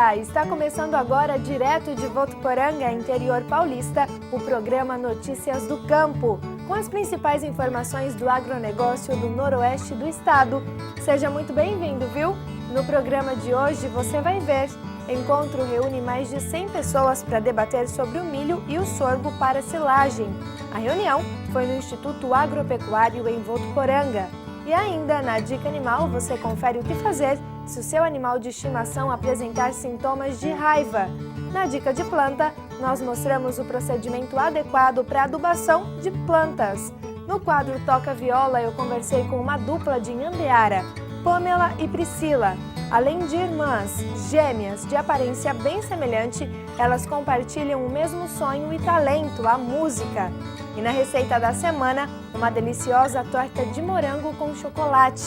Olá, está começando agora direto de Votuporanga, interior paulista, o programa Notícias do Campo, com as principais informações do agronegócio do noroeste do estado. Seja muito bem-vindo, viu? No programa de hoje você vai ver: encontro reúne mais de 100 pessoas para debater sobre o milho e o sorgo para silagem. A reunião foi no Instituto Agropecuário em Votuporanga. E ainda, na Dica Animal, você confere o que fazer se o seu animal de estimação apresentar sintomas de raiva. Na Dica de Planta, nós mostramos o procedimento adequado para adubação de plantas. No quadro Toca Viola, eu conversei com uma dupla de Inhambiara, Pamela e Priscila. Além de irmãs gêmeas de aparência bem semelhante, elas compartilham o mesmo sonho e talento, a música. E na receita da semana, uma deliciosa torta de morango com chocolate.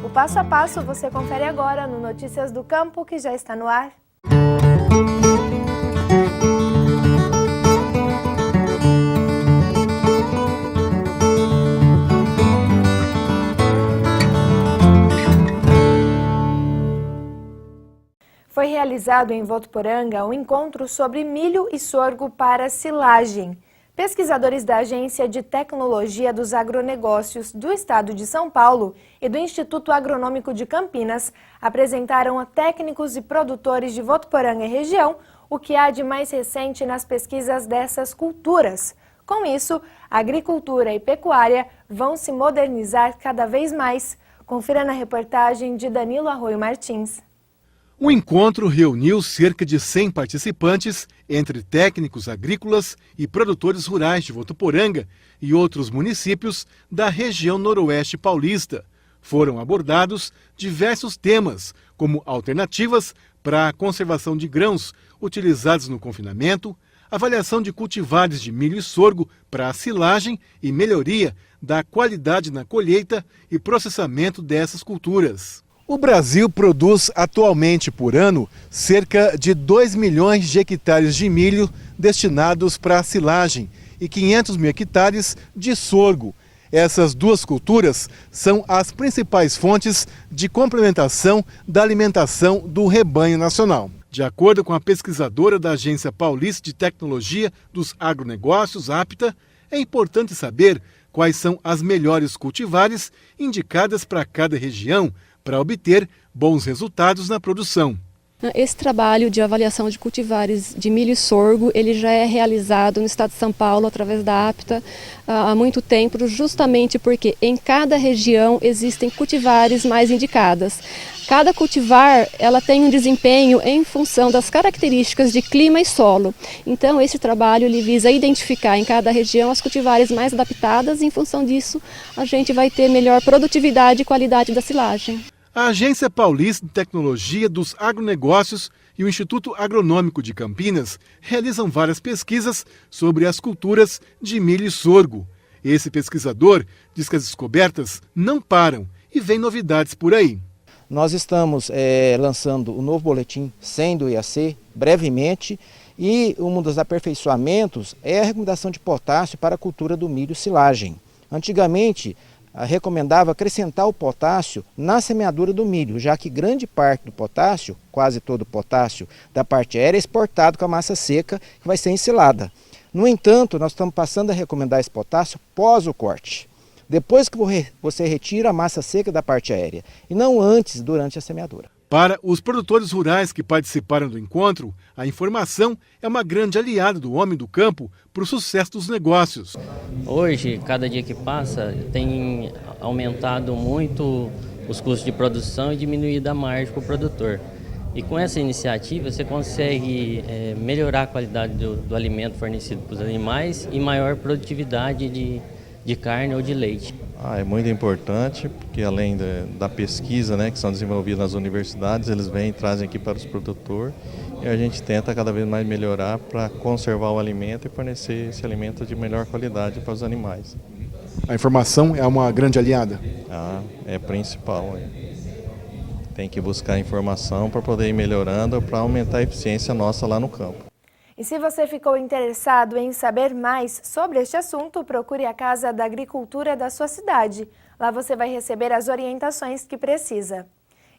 O passo a passo você confere agora no Notícias do Campo, que já está no ar. Foi realizado em Votuporanga um encontro sobre milho e sorgo para silagem. Pesquisadores da Agência de Tecnologia dos Agronegócios do Estado de São Paulo e do Instituto Agronômico de Campinas apresentaram a técnicos e produtores de Votuporanga e região o que há de mais recente nas pesquisas dessas culturas. Com isso, a agricultura e pecuária vão se modernizar cada vez mais. Confira na reportagem de Danilo Arroio Martins. O encontro reuniu cerca de 100 participantes, entre técnicos agrícolas e produtores rurais de Votuporanga e outros municípios da região noroeste paulista. Foram abordados diversos temas, como alternativas para a conservação de grãos utilizados no confinamento, avaliação de cultivares de milho e sorgo para a silagem e melhoria da qualidade na colheita e processamento dessas culturas. O Brasil produz atualmente por ano cerca de 2 milhões de hectares de milho destinados para a silagem e 500 mil hectares de sorgo. Essas duas culturas são as principais fontes de complementação da alimentação do rebanho nacional. De acordo com a pesquisadora da Agência Paulista de Tecnologia dos Agronegócios, APTA, é importante saber quais são as melhores cultivares indicadas para cada região, para obter bons resultados na produção. Esse trabalho de avaliação de cultivares de milho e sorgo, ele já é realizado no estado de São Paulo através da APTA há muito tempo, justamente porque em cada região existem cultivares mais indicadas. Cada cultivar ela tem um desempenho em função das características de clima e solo. Então esse trabalho ele visa identificar em cada região as cultivares mais adaptadas e em função disso a gente vai ter melhor produtividade e qualidade da silagem. A Agência Paulista de Tecnologia dos Agronegócios e o Instituto Agronômico de Campinas realizam várias pesquisas sobre as culturas de milho e sorgo. Esse pesquisador diz que as descobertas não param e vem novidades por aí. Nós estamos lançando o novo boletim 100 do IAC brevemente e um dos aperfeiçoamentos é a recomendação de potássio para a cultura do milho silagem. Antigamente, recomendava acrescentar o potássio na semeadura do milho, já que grande parte do potássio, quase todo o potássio da parte aérea é exportado com a massa seca que vai ser ensilada. No entanto, nós estamos passando a recomendar esse potássio pós o corte, depois que você retira a massa seca da parte aérea, e não antes, durante a semeadura. Para os produtores rurais que participaram do encontro, a informação é uma grande aliada do homem do campo para o sucesso dos negócios. Hoje, cada dia que passa, tem aumentado muito os custos de produção e diminuído a margem para o produtor. E com essa iniciativa você consegue melhorar a qualidade do alimento fornecido para os animais e maior produtividade de carne ou de leite. É muito importante, porque além da pesquisa, que são desenvolvidas nas universidades, eles vêm e trazem aqui para os produtores e a gente tenta cada vez mais melhorar para conservar o alimento e fornecer esse alimento de melhor qualidade para os animais. A informação é uma grande aliada? É principal. Tem que buscar informação para poder ir melhorando, para aumentar a eficiência nossa lá no campo. E se você ficou interessado em saber mais sobre este assunto, procure a Casa da Agricultura da sua cidade. Lá você vai receber as orientações que precisa.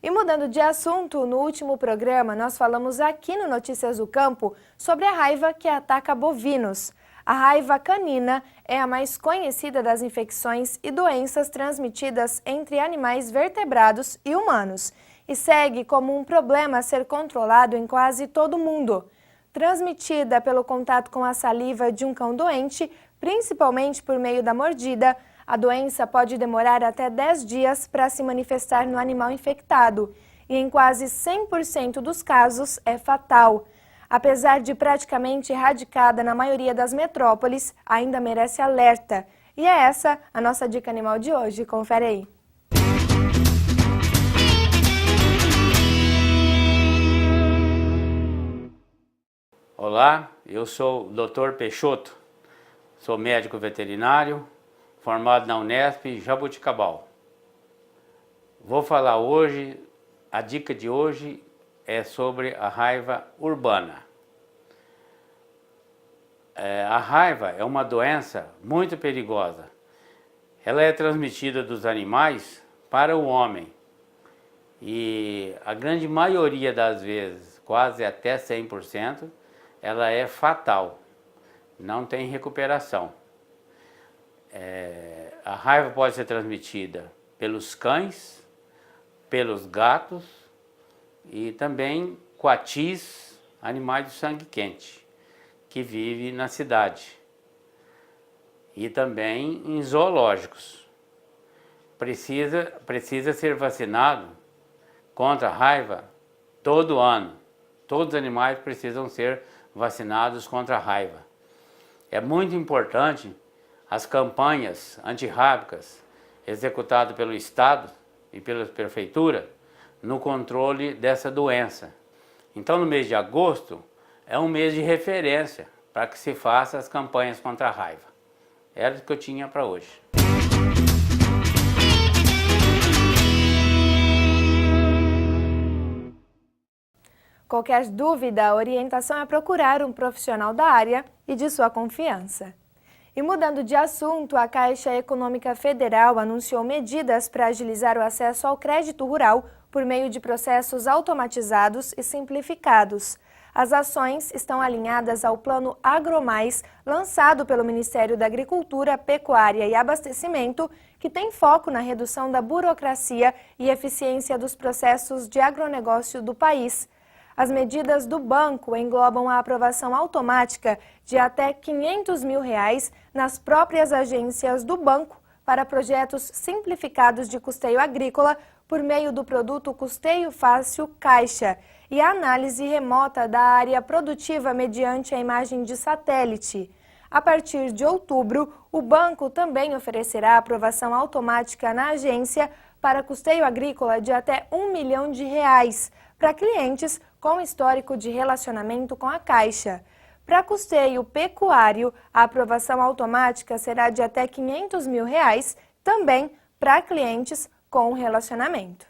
E mudando de assunto, no último programa nós falamos aqui no Notícias do Campo sobre a raiva que ataca bovinos. A raiva canina é a mais conhecida das infecções e doenças transmitidas entre animais vertebrados e humanos e segue como um problema a ser controlado em quase todo o mundo. Transmitida pelo contato com a saliva de um cão doente, principalmente por meio da mordida, a doença pode demorar até 10 dias para se manifestar no animal infectado e em quase 100% dos casos é fatal. Apesar de praticamente erradicada na maioria das metrópoles, ainda merece alerta. E é essa a nossa dica animal de hoje. Confere aí. Olá, eu sou o Dr. Peixoto, sou médico veterinário, formado na Unesp Jaboticabal. Vou falar hoje, a dica de hoje é sobre a raiva urbana. A raiva é uma doença muito perigosa. Ela é transmitida dos animais para o homem e a grande maioria das vezes, quase até 100%, ela é fatal, não tem recuperação. A raiva pode ser transmitida pelos cães, pelos gatos e também coatis, animais de sangue quente, que vivem na cidade. E também em zoológicos. Precisa ser vacinado contra a raiva todo ano. Todos os animais precisam ser vacinados contra a raiva. É muito importante as campanhas antirrábicas executadas pelo Estado e pela Prefeitura no controle dessa doença. Então, no mês de agosto, é um mês de referência para que se faça as campanhas contra a raiva. Era o que eu tinha para hoje. Qualquer dúvida, a orientação é procurar um profissional da área e de sua confiança. E mudando de assunto, a Caixa Econômica Federal anunciou medidas para agilizar o acesso ao crédito rural por meio de processos automatizados e simplificados. As ações estão alinhadas ao Plano AgroMais, lançado pelo Ministério da Agricultura, Pecuária e Abastecimento, que tem foco na redução da burocracia e eficiência dos processos de agronegócio do país. As medidas do banco englobam a aprovação automática de até R$ 500 mil nas próprias agências do banco para projetos simplificados de custeio agrícola por meio do produto Custeio Fácil Caixa e a análise remota da área produtiva mediante a imagem de satélite. A partir de outubro, o banco também oferecerá aprovação automática na agência para custeio agrícola de até R$ 1 milhão para clientes com histórico de relacionamento com a Caixa. Para custeio pecuário, a aprovação automática será de até R$ 500 mil, também para clientes com relacionamento.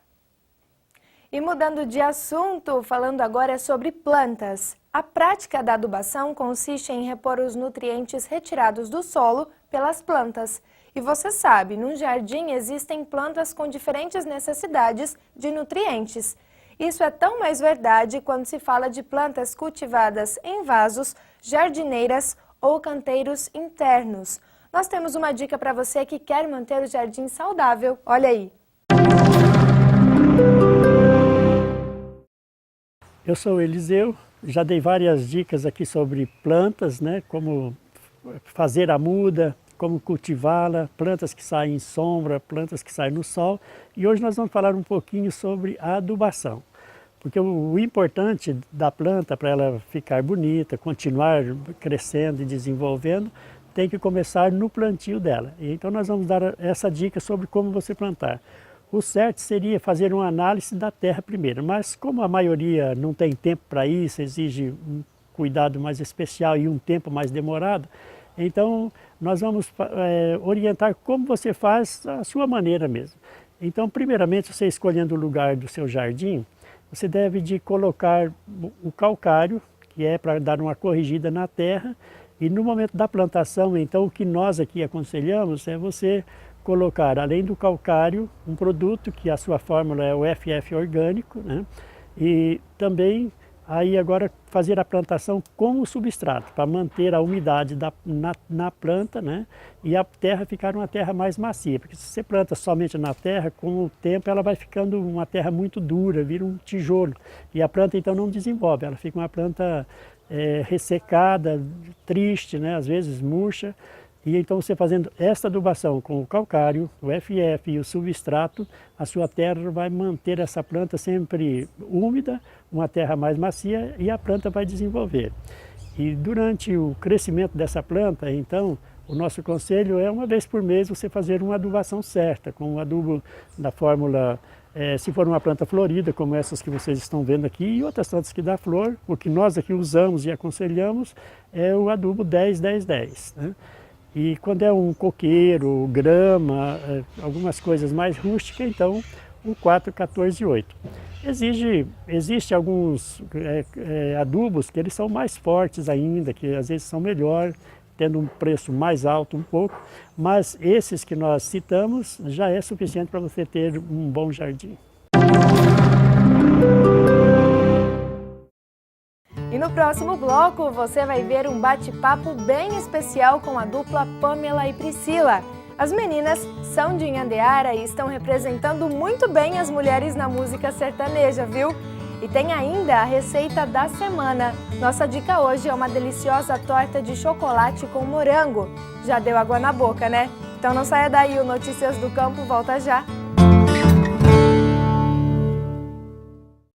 E mudando de assunto, falando agora sobre plantas. A prática da adubação consiste em repor os nutrientes retirados do solo pelas plantas. E você sabe, num jardim existem plantas com diferentes necessidades de nutrientes. Isso é tão mais verdade quando se fala de plantas cultivadas em vasos, jardineiras ou canteiros internos. Nós temos uma dica para você que quer manter o jardim saudável. Olha aí! Eu sou o Eliseu, já dei várias dicas aqui sobre plantas, né? Como fazer a muda, como cultivá-la, plantas que saem em sombra, plantas que saem no sol. E hoje nós vamos falar um pouquinho sobre a adubação. Porque o importante da planta, para ela ficar bonita, continuar crescendo e desenvolvendo, tem que começar no plantio dela. E então nós vamos dar essa dica sobre como você plantar. O certo seria fazer uma análise da terra primeiro, mas como a maioria não tem tempo para isso, exige um cuidado mais especial e um tempo mais demorado, então nós vamos orientar como você faz a sua maneira mesmo. Então, primeiramente, você escolhendo o lugar do seu jardim, você deve de colocar o calcário, que é para dar uma corrigida na terra, e no momento da plantação, então, o que nós aqui aconselhamos é você colocar, além do calcário, um produto que a sua fórmula é o FF orgânico, né? E também aí agora fazer a plantação com o substrato, para manter a umidade na planta, né? E a terra ficar uma terra mais macia, porque se você planta somente na terra, com o tempo ela vai ficando uma terra muito dura, vira um tijolo, e a planta então não desenvolve, ela fica uma planta ressecada, triste, né? Às vezes murcha. E então você fazendo esta adubação com o calcário, o FF e o substrato, a sua terra vai manter essa planta sempre úmida, uma terra mais macia, e a planta vai desenvolver. E durante o crescimento dessa planta, então, o nosso conselho é uma vez por mês você fazer uma adubação certa, com um adubo da fórmula, se for uma planta florida, como essas que vocês estão vendo aqui, e outras plantas que dá flor, o que nós aqui usamos e aconselhamos é o adubo 10-10-10, né? E quando é um coqueiro, grama, algumas coisas mais rústicas, então o 4-14-8. Existe alguns adubos que eles são mais fortes ainda, que às vezes são melhor, tendo um preço mais alto um pouco, mas esses que nós citamos já é suficiente para você ter um bom jardim. E no próximo bloco você vai ver um bate-papo bem especial com a dupla Pamela e Priscila. As meninas são de Inhandeara e estão representando muito bem as mulheres na música sertaneja, viu? E tem ainda a receita da semana. Nossa dica hoje é uma deliciosa torta de chocolate com morango. Já deu água na boca, né? Então não saia daí, o Notícias do Campo volta já.